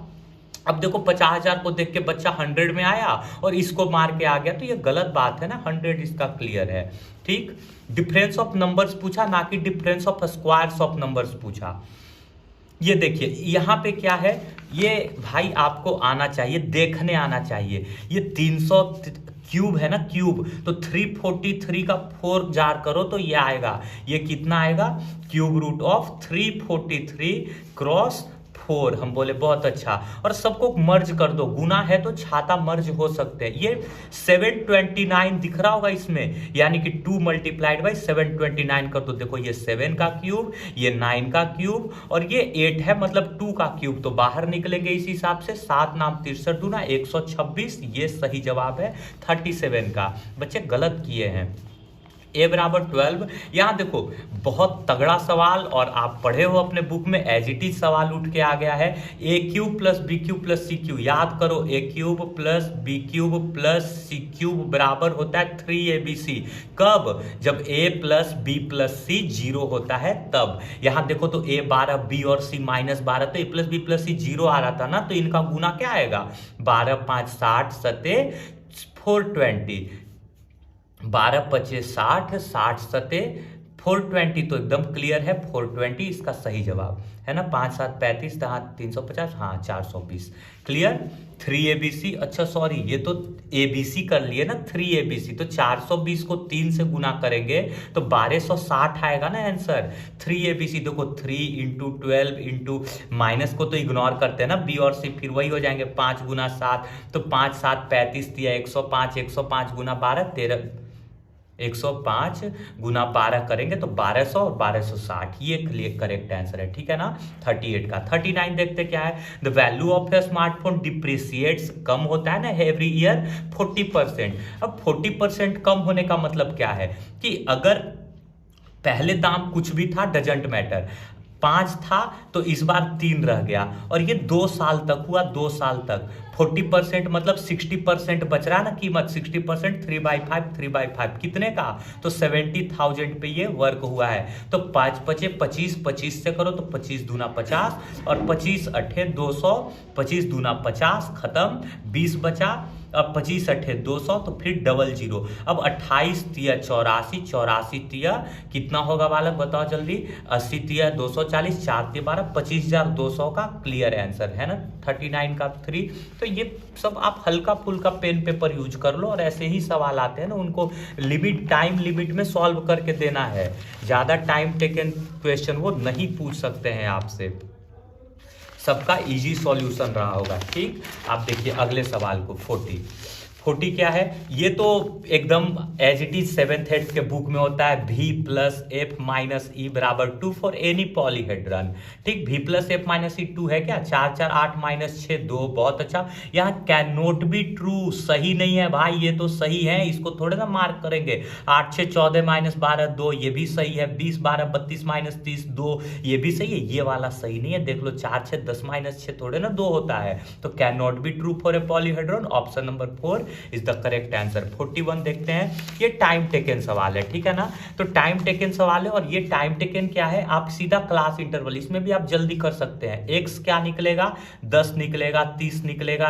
अब देखो 50,000 को देख के बच्चा 100 में आया और इसको मार के आ गया, तो ये गलत बात है ना, 100 इसका क्लियर है। ठीक, डिफरेंस ऑफ नंबर्स पूछा, ना कि difference of squares of numbers पूछा। ये देखिए यहाँ पे क्या है, ये भाई आपको आना चाहिए, देखने आना चाहिए। ये 300 क्यूब है ना, क्यूब, तो 343 का 4 जार करो तो ये आएगा, ये कितना आएगा, क्यूब रूट ऑफ 343 क्रॉस 4। हम बोले बहुत अच्छा, और सबको मर्ज कर दो, गुना है तो छाता मर्ज हो सकते हैं। ये 729 दिख रहा होगा इसमें, यानी कि 2 मल्टीप्लाइड बाई 729 कर दो। देखो ये 7 का क्यूब, ये 9 का क्यूब, और ये 8 है, मतलब 2 का क्यूब, तो बाहर निकलेंगे इस हिसाब से। 7 नाम 63 दूना 126, ये सही जवाब है 37 का। बच्चे गलत किए हैं। ए बराबर 12। यहाँ देखो बहुत तगड़ा सवाल, और आप पढ़े हो अपने बुक में, एज इट इज सवाल उठ के आ गया है। A cube plus B cube plus C cube, याद करो, A cube plus B cube plus C cube बराबर होता है 3abc। कब? जब A plus B plus C 0 होता है तब। यहाँ देखो तो ए 12, बी और सी -12, तो ए प्लस बी प्लस सी 0 आ रहा था ना, तो इनका गुना क्या आएगा, 12 5 60 सते 420, 12 25 60, 60 सते 420, तो एकदम क्लियर है 420 इसका सही जवाब है ना। 5 7 35, 350, हाँ 420, क्लियर। 3abc, अच्छा सॉरी, ये तो abc कर लिए ना, 3abc, तो 420 को 3 से गुना करेंगे तो 1260 आएगा ना आंसर। 3abc देखो 3 इंटू 12 इंटू माइनस को तो इग्नोर करते हैं ना, b और c, फिर वही हो जाएंगे 5 गुना 7, तो 5 7 35 दिया 105, 105 गुना 12 13, 105 गुना 12 करेंगे तो 1200 और 1260, ये करेक्ट आंसर है, ठीक है ना। 38 का। 39 देखते क्या है, the value of a smartphone depreciates, कम होता है ना एवरी ईयर 40%। अब 40% कम होने का मतलब क्या है कि अगर पहले दाम कुछ भी था डजंट मैटर, 5 था तो इस बार 3 रह गया, और ये 2 साल तक हुआ, 2 साल तक 40% मतलब 60% बच रहा है ना कीमत, 60% 3/5, 3/5 कितने का, तो 70,000 पे ये वर्क हुआ है। तो 5 बचे 25, 25 से करो तो 25 दूना 50, और 25 अठे 200, 25 दूना 50, खत्म, 20 बचा, अब 25 अठे 200, तो फिर डबल जीरो। अब 28 तिया 84, 84 तिया कितना होगा बालक बताओ जल्दी, 80 तिया 240, 4 तिया 12, 25,200 का क्लियर आंसर है ना 39 का 3। तो ये सब आप हल्का फुल्का पेन पेपर यूज कर लो, और ऐसे ही सवाल आते हैं ना, उनको लिमिट, टाइम लिमिट में सॉल्व करके देना है। ज़्यादा टाइम टेकन क्वेश्चन वो नहीं पूछ सकते हैं आपसे, सबका इजी सॉल्यूशन रहा होगा। ठीक, आप देखिए अगले सवाल को। 40 क्या है, ये तो एकदम as it is 7th head के बुक में होता है, v plus F minus E बराबर 2 फॉर एनी पॉलीहेड्रन। ठीक, v plus F minus E 2 है क्या, 4 4 8 माइनस 6 2, बहुत अच्छा। यहाँ कैन नॉट बी ट्रू, सही नहीं है भाई, ये तो सही है, इसको थोड़े ना मार्क करेंगे। 8 6 14 माइनस 12 2, ये भी सही है। 20 12 32 माइनस 30 2, ये भी सही है। ये वाला सही नहीं है, देख लो 4 6 10 माइनस 6 थोड़े ना 2 होता है, तो can not be true for a polyhedron. Option number 4 is the correct answer. 41 देखते हैं, ये टाइम टेकन सवाल है, ठीक है ना। तो टाइम टेकन सवाल है, और ये टाइम टेकन क्या है, आप सीधा क्लास इंटरवल, इसमें भी आप जल्दी कर सकते हैं। x क्या निकलेगा, 10 निकलेगा, 30 निकलेगा,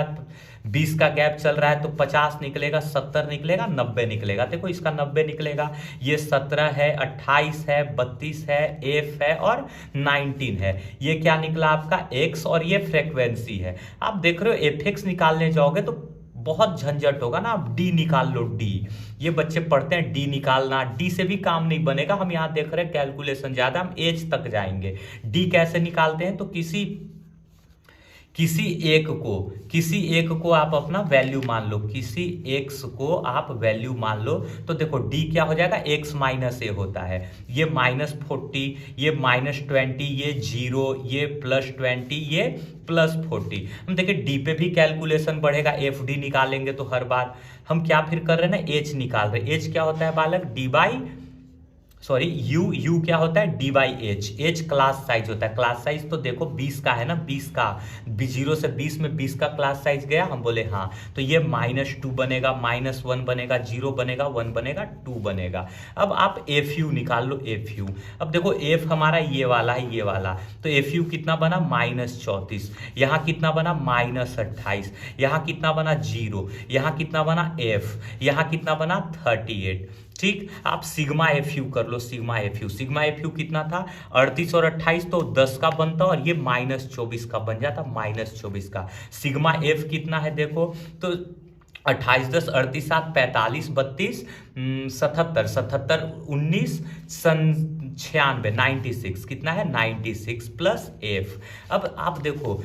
20 का गैप चल रहा है तो 50 निकलेगा, 70 निकलेगा, 90 निकलेगा। देखो इसका 90 निकलेगा, ये 17 है, 28 है, 32 है, f है और 19 है। ये क्या निकला आपका x, और ये फ्रीक्वेंसी है। आप देख रहे हो fx निकालने जाओगे तो बहुत झंझट होगा ना, आप डी निकाल लो, डी। ये बच्चे पढ़ते हैं डी निकालना, डी से भी काम नहीं बनेगा। हम यहाँ देख रहे हैं कैलकुलेशन ज्यादा, हम एज तक जाएंगे। डी कैसे निकालते हैं, तो किसी एक को आप अपना वैल्यू मान लो, किसी x को आप वैल्यू मान लो, तो देखो d क्या हो जाएगा, x माइनस ए होता है, ये -40, ये -20, ये 0, ये +20, ये +40। हम देखिए d पे भी कैलकुलेशन बढ़ेगा, fd निकालेंगे तो हर बार हम क्या फिर कर रहे हैं ना, h निकाल रहे हैं। h क्या होता है बालक, d बाई सॉरी यू क्या होता है, D by H, H class size होता है। क्लास साइज तो देखो 20 का है ना, 20 का, 0 से 20 में 20 का क्लास साइज गया, हम बोले हाँ, तो ये -2 बनेगा, -1 बनेगा, 0 बनेगा, 1 बनेगा, 2 बनेगा। अब आप एफ यू निकाल लो, एफ यू। अब देखो एफ हमारा ये वाला है, ये वाला, तो एफ यू कितना बना, -34, यहाँ कितना बना, -28, यहाँ कितना बना 0, यहाँ कितना बना एफ, यहाँ कितना बना 38। ठीक, आप सिग्मा एफ यू कर लो, sigma F U, sigma F U कितना था 38 और 28 तो 10 का बनता और ये -24 का बन जाता, -24 का। सिग्मा एफ कितना है देखो तो 28 10 38 7 45 32 77 77 19 96 96 कितना है 96 प्लस एफ। अब आप देखो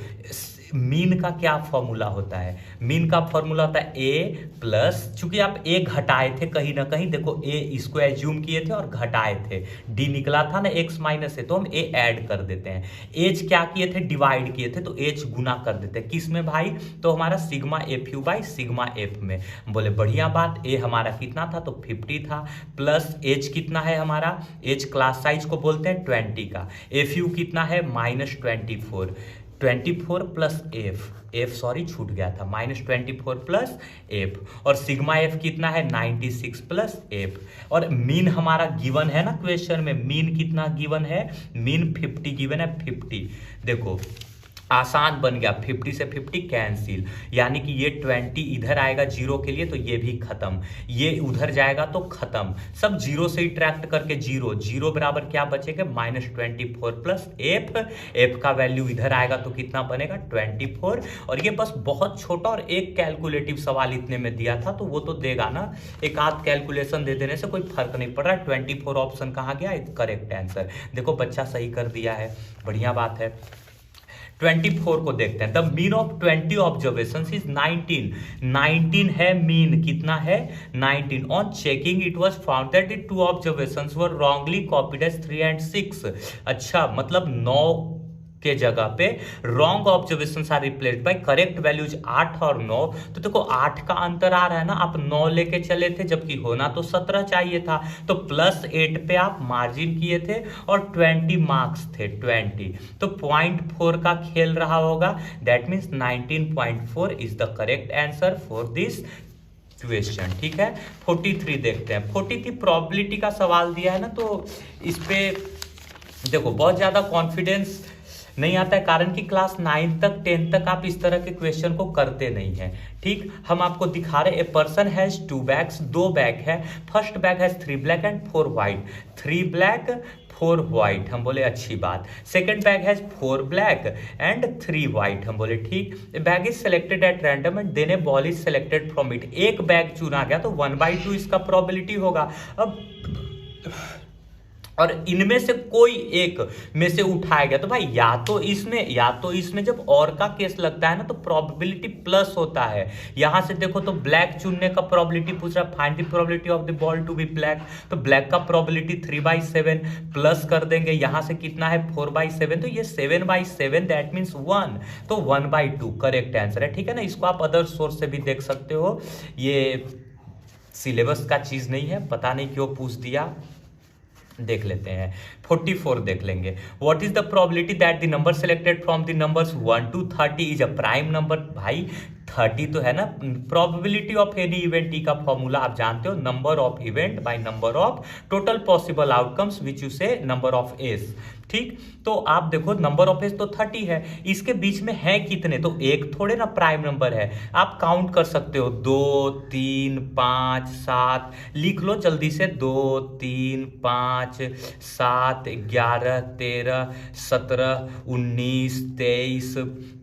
मीन का क्या फॉर्मूला होता है, मीन का फॉर्मूला होता है ए प्लस, चूंकि आप ए घटाए थे कहीं ना कहीं, देखो ए इसको एज्यूम किए थे और घटाए थे, डी निकला था ना एक्स माइनस ए, तो हम ए ऐड कर देते हैं। एच क्या किए थे, डिवाइड किए थे, तो एच गुना कर देते हैं किस में भाई, तो हमारा sigma F you by sigma F में। बोले बढ़िया बात, ए हमारा कितना था तो 50 था, प्लस एच कितना है हमारा, एच क्लास साइज को बोलते हैं 20 का, एफ यू कितना है -24, 24 प्लस एफ सॉरी छूट गया था, -24 प्लस एफ, और सिग्मा एफ कितना है 96 प्लस एफ। और मीन हमारा गिवन है ना क्वेश्चन में, मीन कितना गिवन है, मीन 50 गिवन है, 50। देखो आसान बन गया, 50 से 50 कैंसिल, यानी कि ये 20 इधर आएगा 0 के लिए तो ये भी खत्म, ये उधर जाएगा तो खत्म, सब 0 से ही ट्रैक्ट करके 0 0 बराबर क्या बचेगा -24 प्लस एफ, एफ का वैल्यू इधर आएगा तो कितना बनेगा 24। और ये बस बहुत छोटा और एक कैलकुलेटिव सवाल इतने में दिया था तो वो तो देगा ना, एक आध कैलकुलेशन दे देने से कोई फर्क नहीं पड़ रहा है। 24 ऑप्शन कहाँ गया, करेक्ट आंसर, देखो बच्चा सही कर दिया है, बढ़िया बात है। 24 को देखते हैं, the mean of 20 observation is 19, 19 है मीन, कितना है 19। On checking it was found that the 2 observations were wrongly copied as 3 and 6। अच्छा, मतलब 9 के जगह पे wrong observation are replaced by correct values 8 और 9। तो देखो 8 का अंतर आ रहा है ना, आप 9 लेके चले थे जबकि होना तो 17 चाहिए था, तो +8 पे आप मार्जिन किए थे और 20 मार्क्स थे 20, तो 0.4 का खेल रहा होगा, that means 19.4 is the correct answer for this question. ठीक है, 43 देखते हैं। 43 प्रोबेबिलिटी का सवाल दिया है ना, तो इस पे देखो बहुत ज्यादा कॉन्फिडेंस नहीं आता है, कारण कि क्लास 9 तक 10 तक आप इस तरह के क्वेश्चन को करते नहीं हैं। ठीक, हम आपको दिखा रहे, a person has 2 bags, 2 bag है, first bag has 3 black and 4 white, 3 black 4 white, हम बोले अच्छी बात। Second bag has 4 black and 3 white, हम बोले ठीक। Bag is selected at random and then a ball is selected from it, एक bag चुना गया तो 1/2 इसका प्रोबेबिलिटी होगा। अब और इनमें से कोई एक में से उठाया गया तो भाई या तो इसमें जब और का केस लगता है ना तो प्रोबेबिलिटी प्लस होता है। यहां से देखो तो ब्लैक चुनने का प्रोबेबिलिटी पूछ रहा है, find the probability of the ball to be black, तो ब्लैक का प्रोबेबिलिटी 3/7 प्लस कर देंगे, यहां से कितना है 4/7, तो ये 7/7 दैट मीन्स 1, तो 1/2 करेक्ट आंसर है। ठीक है ना, इसको आप अदर सोर्स से भी देख सकते हो, ये सिलेबस का चीज नहीं है, पता नहीं क्यों पूछ दिया, देख लेते हैं। 44 देख लेंगे। What is the probability that the number selected from the numbers 1 to 30 is a prime number. भाई 30 तो है ना, probability of any event T का फॉर्मूला आप जानते हो, number of event by number of total possible outcomes which you से number of S. ठीक, तो आप देखो नंबर ऑफ एस तो 30 है, इसके बीच में है कितने, तो एक थोड़े ना प्राइम नंबर है, आप काउंट कर सकते हो 2 3 5 7, लिख लो जल्दी से, 2 3 5 7 11 13 17 19 23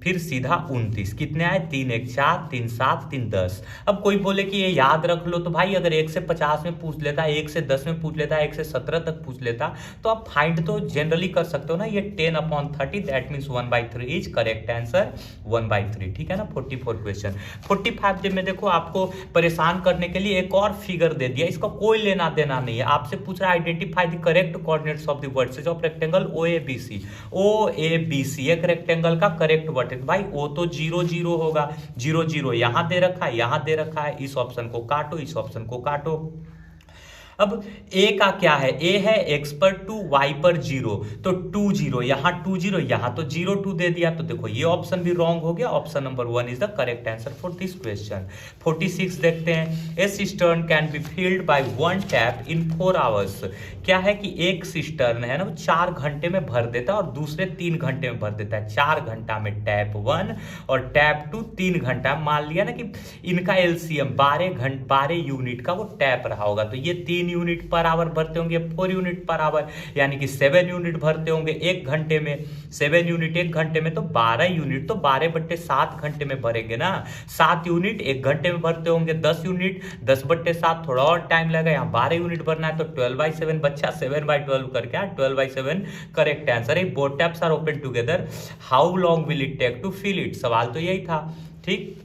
फिर सीधा 29, कितने आए 3 1 4 3 7 3 10। अब कोई बोले कि ये याद रख लो, तो भाई अगर 1 से 50 में पूछ लेता, 1 से 10 में पूछ लेता, 1 से 17 तक पूछ लेता, तो आप फाइंड तो जनरली कर सकते हो ना, ये 10/30 that means 1/3 is correct answer, 1/3। ठीक है ना। 44 क्वेश्चन। 45 में देखो आपको परेशान करने के लिए एक और फिगर दे दिया, इसका कोई लेना देना नहीं है, आपसे पूछ रहा है identify the correct coordinates of the vertices of rectangle OABC। OABC एक रेक्टेंगल का करेक्ट वर्टेक्स, भाई O तो 0 0 होगा, 0 0 यहां दे रखा है, यहां दे रखा है, इस ऑप्शन को काटो, इस ऑप्शन को काटो। अब ए का क्या है, ए है x पर 2, y पर 0, तो 2 0, यहाँ 2 0, यहाँ तो 0 2 दे दिया, तो देखो ये ऑप्शन भी रॉन्ग हो गया। Option number 1 is the correct answer for this question. 46 देखते हैं, a cistern can be filled by 1 tap in 4 hours. क्या है कि एक सिस्टर्न है ना वो 4 घंटे में भर देता है और दूसरे 3 घंटे में भर देता है। 4 घंटा में टैप 1 और टैप 2 3 घंटा। मान लिया ना कि इनका एलसीएम 12 यूनिट का वो टैप रहा होगा, तो ये 3 यूनिट पर आवर भरते होंगे, 4 यूनिट पर आवर, यानी कि 7 यूनिट भरते होंगे 1 घंटे में। 7 यूनिट 1 घंटे में, तो 12 यूनिट तो 12/7 घंटे में भरेंगे ना। 7 यूनिट 1 घंटे में भरते होंगे, 10 यूनिट 10/7, थोड़ा और टाइम लगेगा। यहाँ 12 यूनिट भरना है, तो 12/7 बच्चा 7/12 करके 12/7 करेक्ट आंसर है। Both taps are open together, how long will it take to fill it, सवाल तो यही था। ठीक,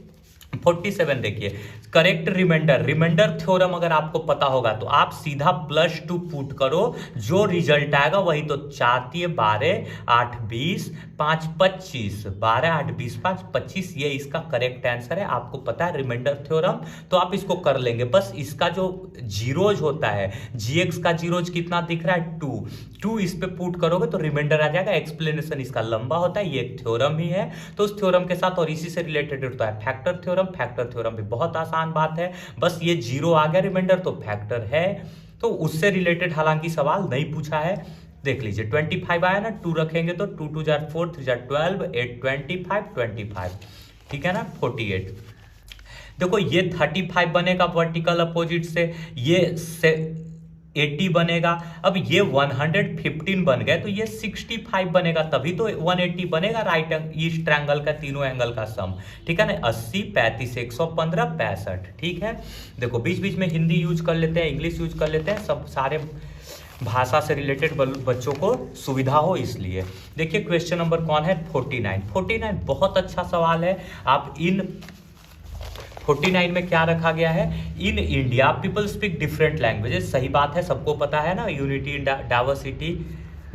47 देखिए, करेक्ट रिमाइंडर थ्योरम अगर आपको पता होगा तो आप सीधा +2 पुट करो, जो रिजल्ट आएगा वही। तो 4 12 8 20 5 25, 12 8 20 5 25, ये इसका करेक्ट आंसर है। आपको पता है रिमाइंडर थ्योरम, तो आप इसको कर लेंगे। बस इसका जो जीरोज होता है, जीएक्स का जीरोज कितना दिख रहा है 2 इस पे पुट करोगे तो रिमाइंडर आ जाएगा। एक्सप्लेनेशन इसका लंबा होता है, ये एक थ्योरम ही है, तो उस थ्योरम के साथ और इसी से रिलेटेड होता है फैक्टर थ्योरम भी बहुत आसान बात है। बस ये 0 आ गया रिमाइंडर तो फैक्टर है, तो उससे रिलेटेड हालांकि सवाल नहीं पूछा है। देख लीजिए 25 आया ना, 2 रखेंगे तो 2 2 4 3 12 8 25, ठीक है ना। 48 देखो, ये 35 बनेगा वर्टिकल अपोजिट से, ये 80 बनेगा। अब ये 115 बन गए तो ये 65 बनेगा, तभी तो 180 बनेगा राइट ईस्ट ट्रायंगल का तीनों एंगल का सम। ठीक है ना, 80 35 115 65। ठीक है, देखो बीच बीच में हिंदी यूज कर लेते हैं, इंग्लिश यूज कर लेते हैं, सब सारे भाषा से रिलेटेड बच्चों को सुविधा हो इसलिए। देखिए क्वेश्चन नंबर कौन है, 49 बहुत अच्छा सवाल है। आप इन 49 में क्या रखा गया है, in India people speak different languages. सही बात है, सबको पता है ना, यूनिटी इन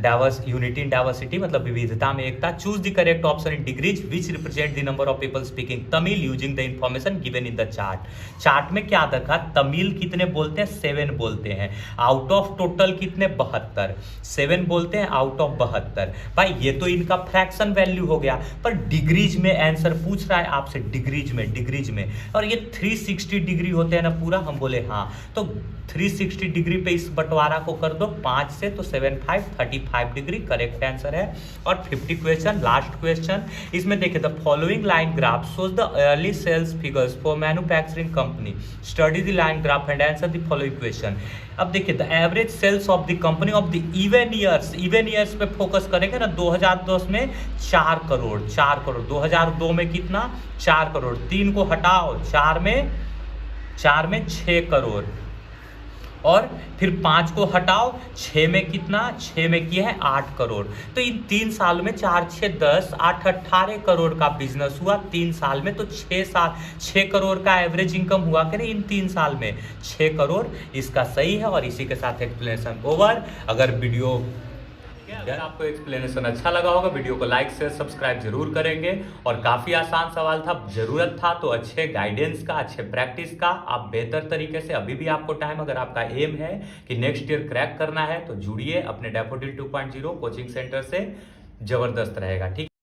डाइवर्सिटी मतलब विविधता में एकता। Choose the correct option in degrees which represent the number of people speaking Tamil using the information given in the chart में क्या देखा, तमिल कितने बोलते हैं, 7 बोलते हैं। आउट ऑफ टोटल कितने, 72, 7 बोलते हैं आउट ऑफ 72। भाई ये तो इनका फ्रैक्शन वैल्यू हो गया, पर डिग्रीज में आंसर पूछ रहा है आपसे, डिग्रीज में, और ये 360 डिग्री होते हैं ना पूरा। हम बोले हाँ, तो 360 डिग्री पे इस बंटवारा को कर दो 5 से, तो 7 5 35 डिग्री करेक्ट आंसर है। और 50 क्वेश्चन, लास्ट क्वेश्चन, इसमें देखिए the following line graph shows the early sales figures for manufacturing company, study the line graph and answer the following question. अब देखिए the average sales of the company of the even years पे focus करेंगे ना। 2010 में 4 करोड़, 2002 में कितना, 4 करोड़, 3 को हटाओ, 4 में 6 करोड़, और फिर 5 को हटाओ, 6 में कितना, 6 में किया है 8 करोड़। तो इन 3 साल में 4 6 10 8 18 करोड़ का बिजनेस हुआ 3 साल में। तो 6 करोड़ का एवरेज इनकम हुआ कि नहीं इन 3 साल में, 6 करोड़ इसका सही है। और इसी के साथ एक्सप्लेनेशन ओवर। अगर आपको एक्सप्लेनेशन अच्छा लगा होगा, वीडियो को लाइक शेयर सब्सक्राइब जरूर करेंगे। और काफ़ी आसान सवाल था, जरूरत था तो अच्छे गाइडेंस का, अच्छे प्रैक्टिस का, आप बेहतर तरीके से, अभी भी आपको टाइम, अगर आपका एम है कि नेक्स्ट ईयर क्रैक करना है तो जुड़िए अपने डैफोडिल 2.0 कोचिंग सेंटर से, जबरदस्त रहेगा। ठीक।